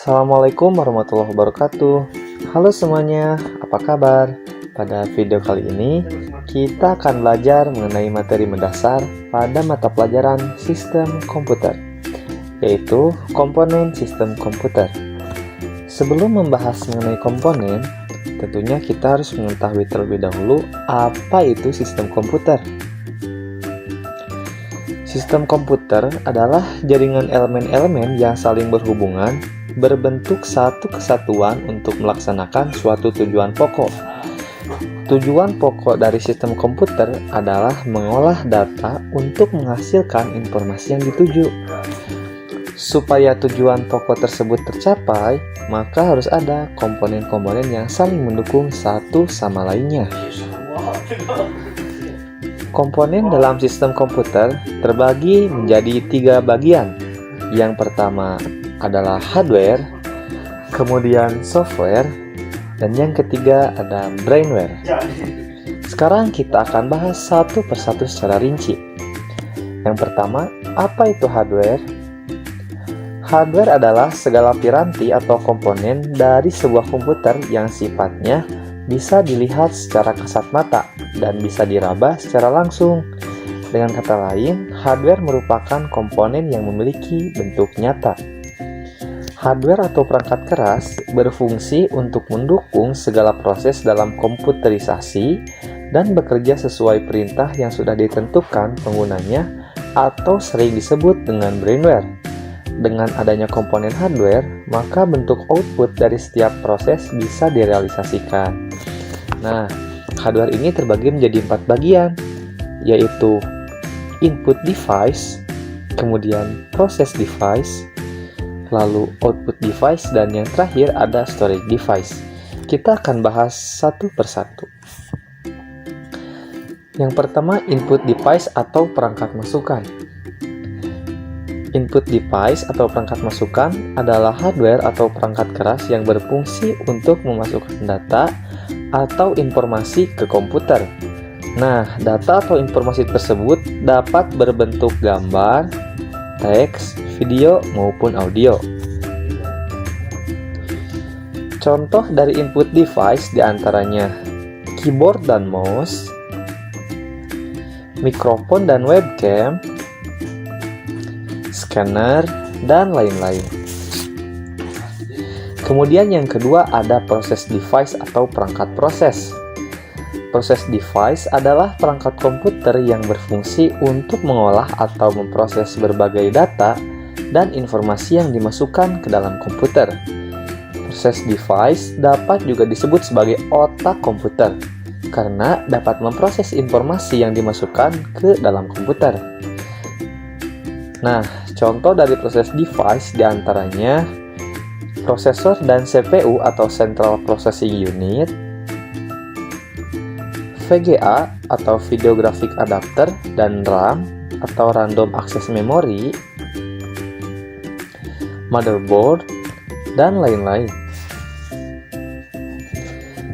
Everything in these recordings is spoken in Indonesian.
Assalamualaikum warahmatullahi wabarakatuh. Halo semuanya, apa kabar? Pada video kali ini, kita akan belajar mengenai materi mendasar pada mata pelajaran sistem komputer, yaitu komponen sistem komputer. Sebelum membahas mengenai komponen, tentunya kita harus mengetahui terlebih dahulu apa itu sistem komputer. Sistem komputer adalah jaringan elemen-elemen yang saling berhubungan, berbentuk satu kesatuan untuk melaksanakan suatu tujuan pokok. Tujuan pokok dari sistem komputer adalah mengolah data untuk menghasilkan informasi yang dituju. Supaya tujuan pokok tersebut tercapai, maka harus ada komponen-komponen yang saling mendukung satu sama lainnya. Komponen dalam sistem komputer terbagi menjadi 3 bagian. Yang pertama adalah hardware, kemudian software, dan yang ketiga ada brainware. Sekarang kita akan bahas satu persatu secara rinci. Yang pertama, apa itu hardware? Hardware adalah segala piranti atau komponen dari sebuah komputer yang sifatnya bisa dilihat secara kasat mata dan bisa diraba secara langsung. Dengan kata lain, hardware merupakan komponen yang memiliki bentuk nyata. Hardware atau perangkat keras berfungsi untuk mendukung segala proses dalam komputerisasi dan bekerja sesuai perintah yang sudah ditentukan penggunanya atau sering disebut dengan brainware. Dengan adanya komponen hardware, maka bentuk output dari setiap proses bisa direalisasikan. Nah, hardware ini terbagi menjadi 4 bagian, yaitu input device, kemudian process device, lalu output device, dan yang terakhir ada storage device. Kita akan bahas satu persatu. Yang pertama, input device atau perangkat masukan. Input device atau perangkat masukan adalah hardware atau perangkat keras yang berfungsi untuk memasukkan data atau informasi ke komputer. Nah, data atau informasi tersebut dapat berbentuk gambar, teks, video, maupun audio. Contoh dari input device diantaranya keyboard dan mouse, mikrofon dan webcam, scanner, dan lain-lain. Kemudian yang kedua ada process device atau perangkat proses. Process device adalah perangkat komputer yang berfungsi untuk mengolah atau memproses berbagai data dan informasi yang dimasukkan ke dalam komputer. Process device dapat juga disebut sebagai otak komputer karena dapat memproses informasi yang dimasukkan ke dalam komputer. Nah, contoh dari proses device diantaranya prosesor dan CPU atau Central Processing Unit, VGA atau Video Graphic Adapter, dan RAM atau Random Access Memory, motherboard, dan lain-lain.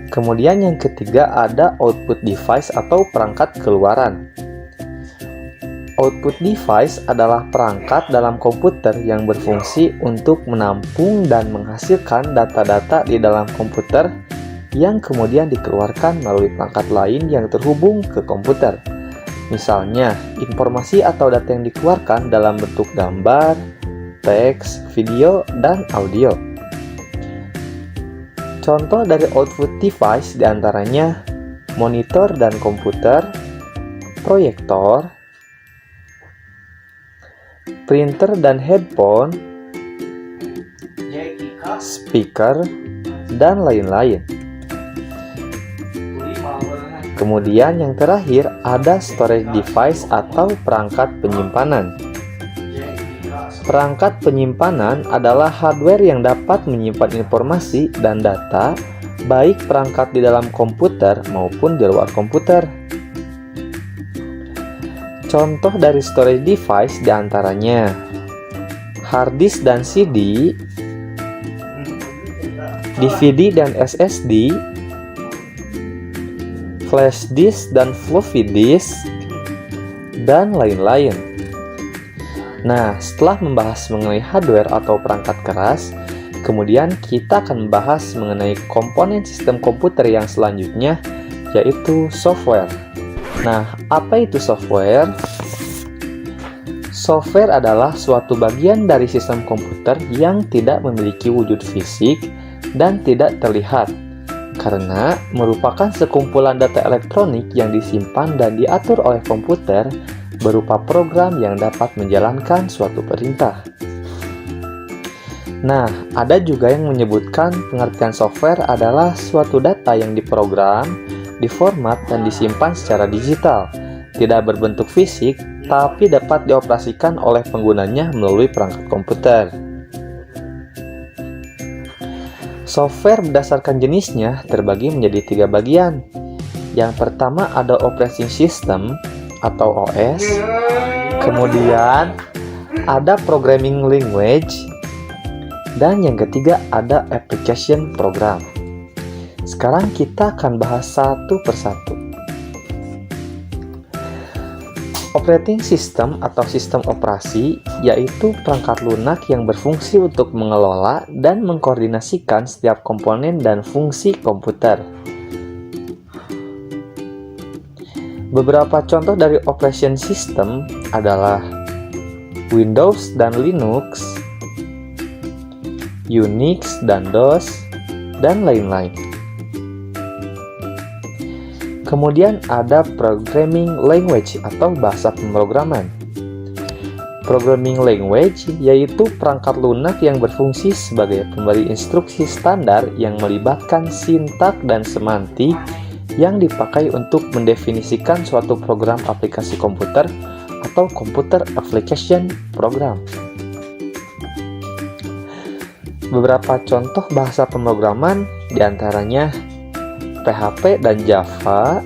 Kemudian yang ketiga ada output device atau perangkat keluaran. Output device adalah perangkat dalam komputer yang berfungsi untuk menampung dan menghasilkan data-data di dalam komputer yang kemudian dikeluarkan melalui perangkat lain yang terhubung ke komputer. Misalnya, informasi atau data yang dikeluarkan dalam bentuk gambar, teks, video, dan audio. Contoh dari output device diantaranya monitor dan komputer, proyektor, printer dan headphone, speaker, dan lain-lain. Kemudian yang terakhir ada storage device atau perangkat penyimpanan. Perangkat penyimpanan adalah hardware yang dapat menyimpan informasi dan data, baik perangkat di dalam komputer maupun di luar komputer. Contoh dari storage device diantaranya hard disk dan CD, DVD dan SSD, flash disk dan floppy disk, dan lain-lain. Nah, setelah membahas mengenai hardware atau perangkat keras, Kemudian kita akan membahas mengenai komponen sistem komputer yang selanjutnya, yaitu software. Nah, apa itu software? Software adalah suatu bagian dari sistem komputer yang tidak memiliki wujud fisik dan tidak terlihat, karena merupakan sekumpulan data elektronik yang disimpan dan diatur oleh komputer berupa program yang dapat menjalankan suatu perintah. Nah, ada juga yang menyebutkan pengertian software adalah suatu data yang diprogram, diformat, dan disimpan secara digital, tidak berbentuk fisik, tapi dapat dioperasikan oleh penggunanya melalui perangkat komputer. Software berdasarkan jenisnya terbagi menjadi 3 bagian. Yang pertama ada operating system atau OS, kemudian ada programming language, dan yang ketiga ada application program. Sekarang kita akan bahas satu persatu. Operating system atau sistem operasi yaitu perangkat lunak yang berfungsi untuk mengelola dan mengkoordinasikan setiap komponen dan fungsi komputer. Beberapa contoh dari operation system adalah Windows dan Linux, Unix dan DOS, dan lain-lain. Kemudian ada programming language atau bahasa pemrograman. Programming language yaitu perangkat lunak yang berfungsi sebagai pemberi instruksi standar yang melibatkan sintak dan semantik yang dipakai untuk mendefinisikan suatu program aplikasi komputer atau computer application program. Beberapa contoh bahasa pemrograman diantaranya PHP dan Java,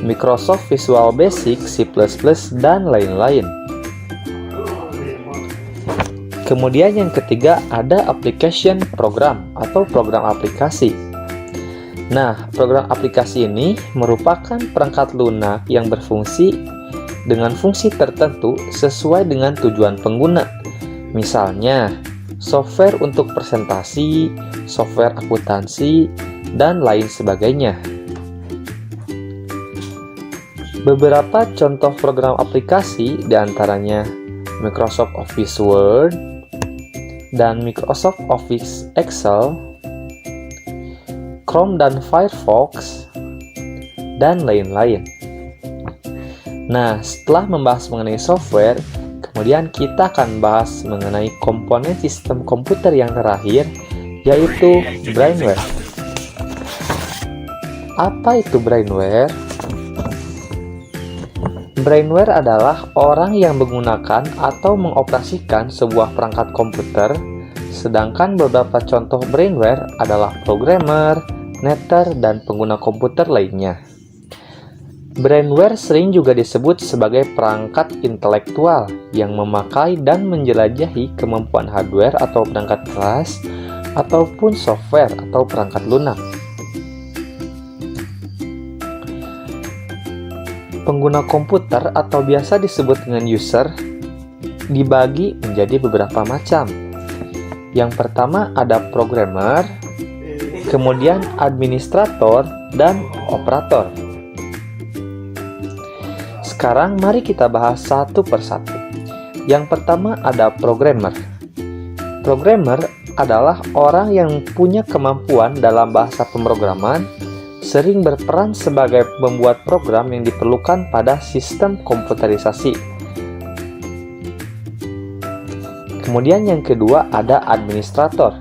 Microsoft Visual Basic, C++, dan lain-lain. Kemudian yang ketiga ada application program atau program aplikasi. Nah, program aplikasi ini merupakan perangkat lunak yang berfungsi dengan fungsi tertentu sesuai dengan tujuan pengguna. Misalnya, software untuk presentasi, software akuntansi, dan lain sebagainya. Beberapa contoh program aplikasi diantaranya Microsoft Office Word dan Microsoft Office Excel, Chrome dan Firefox, dan lain-lain. Nah, setelah membahas mengenai software, kemudian kita akan bahas mengenai komponen sistem komputer yang terakhir, yaitu brainware. Apa itu brainware? Brainware adalah orang yang menggunakan atau mengoperasikan sebuah perangkat komputer, sedangkan beberapa contoh brainware adalah programmer, netter, dan pengguna komputer lainnya. Brainware sering juga disebut sebagai perangkat intelektual yang memakai dan menjelajahi kemampuan hardware atau perangkat keras, ataupun software atau perangkat lunak. Pengguna komputer atau biasa disebut dengan user dibagi menjadi beberapa macam. Yang pertama ada programmer, kemudian administrator, dan operator. Sekarang mari kita bahas satu persatu. Yang pertama ada programmer. Programmer adalah orang yang punya kemampuan dalam bahasa pemrograman, sering berperan sebagai pembuat program yang diperlukan pada sistem komputerisasi. Kemudian yang kedua ada administrator.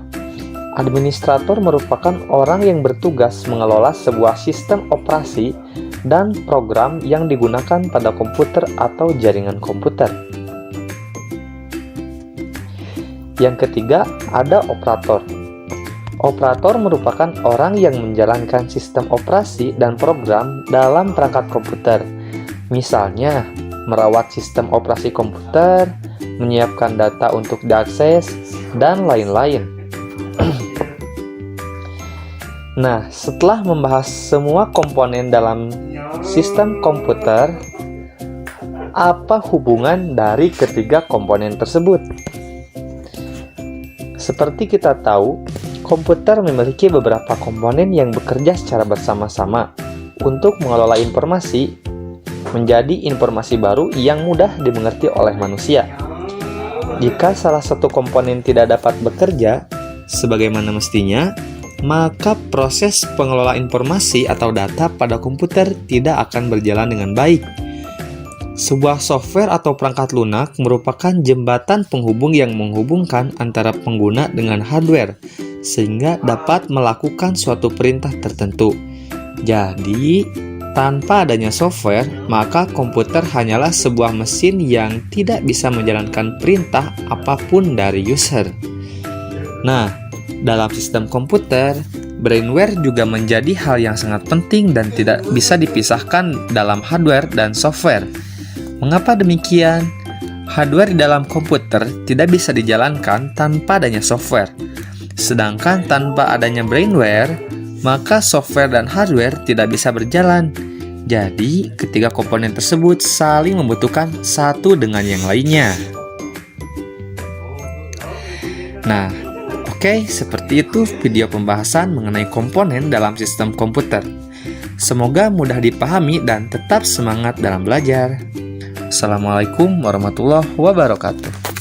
Administrator merupakan orang yang bertugas mengelola sebuah sistem operasi dan program yang digunakan pada komputer atau jaringan komputer. Yang ketiga ada operator. Operator merupakan orang yang menjalankan sistem operasi dan program dalam perangkat komputer. Misalnya, merawat sistem operasi komputer, menyiapkan data untuk diakses, dan lain-lain. Nah, setelah membahas semua komponen dalam sistem komputer, apa hubungan dari ketiga komponen tersebut? seperti kita tahu, komputer memiliki beberapa komponen yang bekerja secara bersama-sama untuk mengelola informasi menjadi informasi baru yang mudah dimengerti oleh manusia. Jika salah satu komponen tidak dapat bekerja sebagaimana mestinya, maka proses pengelola informasi atau data pada komputer tidak akan berjalan dengan baik. Sebuah software atau perangkat lunak merupakan jembatan penghubung yang menghubungkan antara pengguna dengan hardware, sehingga dapat melakukan suatu perintah tertentu. Jadi, tanpa adanya software, maka komputer hanyalah sebuah mesin yang tidak bisa menjalankan perintah apapun dari user. Nah, dalam sistem komputer, brainware juga menjadi hal yang sangat penting dan tidak bisa dipisahkan dalam hardware dan software. Mengapa demikian? Hardware di dalam komputer tidak bisa dijalankan tanpa adanya software. Sedangkan tanpa adanya brainware, maka software dan hardware tidak bisa berjalan. Jadi, ketiga komponen tersebut saling membutuhkan satu dengan yang lainnya. Nah, oke, seperti itu video pembahasan mengenai komponen dalam sistem komputer. Semoga mudah dipahami dan tetap semangat dalam belajar. Assalamualaikum warahmatullahi wabarakatuh.